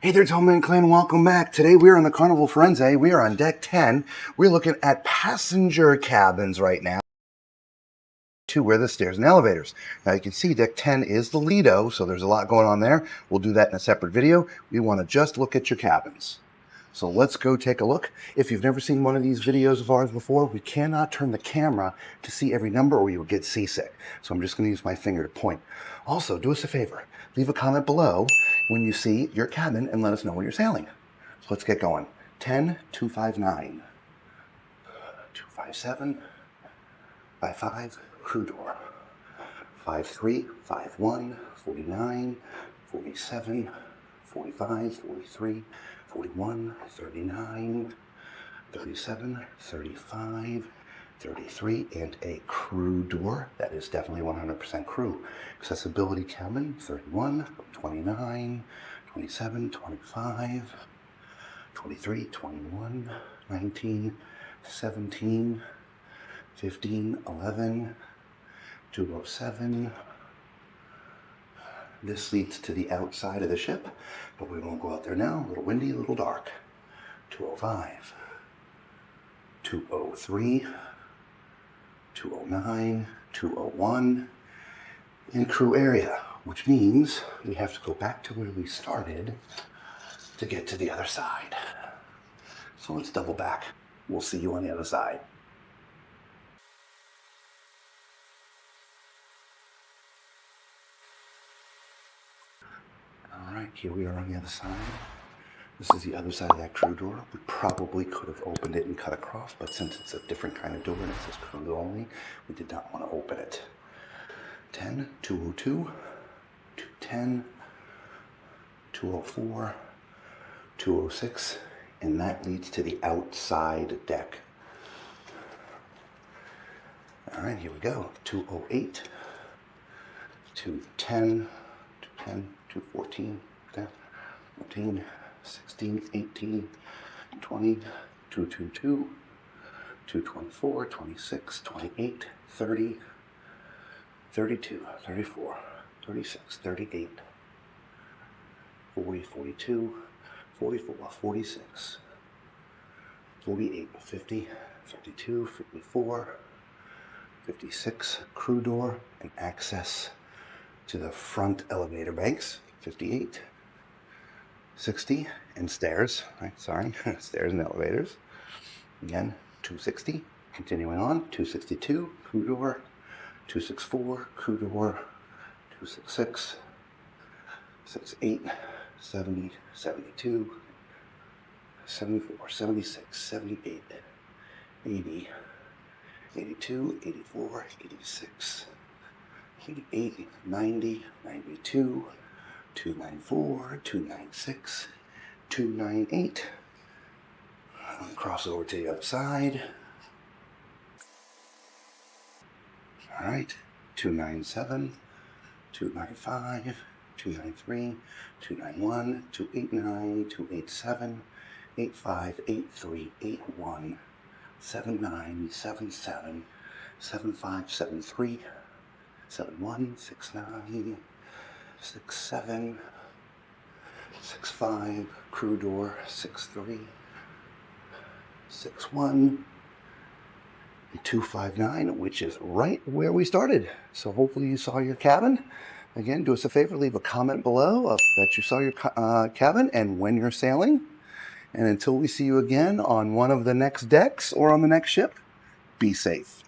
Hey there, Tallman Clan. Welcome back. Today we're on the Carnival Firenze. We are on deck 10. We're looking at passenger cabins right now. To where the stairs and elevators. Now you can see deck 10 is the Lido, so there's a lot going on there. We'll do that in a separate video. We want to just look at your cabins. So let's go take a look. If you've never seen one of these videos of ours before, we cannot turn the camera to see every number or you will get seasick. So I'm just going to use my finger to point. Also, do us a favor. Leave a comment below when you see your cabin and let us know when you're sailing. So let's get going. 10, 259, 257, 55, crew door. 53, 51, 49, 47, 45, 43, 41, 39, 37, 35, 33, and a crew door. That is definitely 100% crew. Accessibility cabin, 31, 29, 27, 25, 23, 21, 19, 17, 15, 11, 207. This leads to the outside of the ship, but we won't go out there now. A little windy, a little dark. 205, 203, 209, 201, in crew area, which means we have to go back to where we started to get to the other side. So let's double back. We'll see you on the other side. All right, here we are on the other side. This is the other side of that crew door. We probably could have opened it and cut across, but since it's a different kind of door and it says crew only, we did not want to open it. 10, 202, 210, 204, 206, and that leads to the outside deck. All right, here we go. 208, 210, 210, 214, 14, 16, 18, 20, 222, 224, 26, 28, 30, 32, 34, 36, 38, 40, 42, 44, 46, 48, 50, 52, 54, 56, crew door and access to the front elevator banks. 58, 60, and stairs, right, sorry, stairs and elevators. Again, 260, continuing on, 262, crew door, 264, crew door, 266, 68, 70, 72, 74, 76, 78, 80, 82, 84, 86, 88, 90, 92, 294, 296, 298. Cross over to the other side. All right, 297, 295, 293, 291, 289, 287, 85, 83, 81, 79, 77, 75, 73, 71, 69, 67, 65, crew door, 63, 61, 259, which is right where we started. So hopefully you saw your cabin. Again, do us a favor, leave a comment below that you saw your cabin and when you're sailing. And until we see you again on one of the next decks or on the next ship, be safe.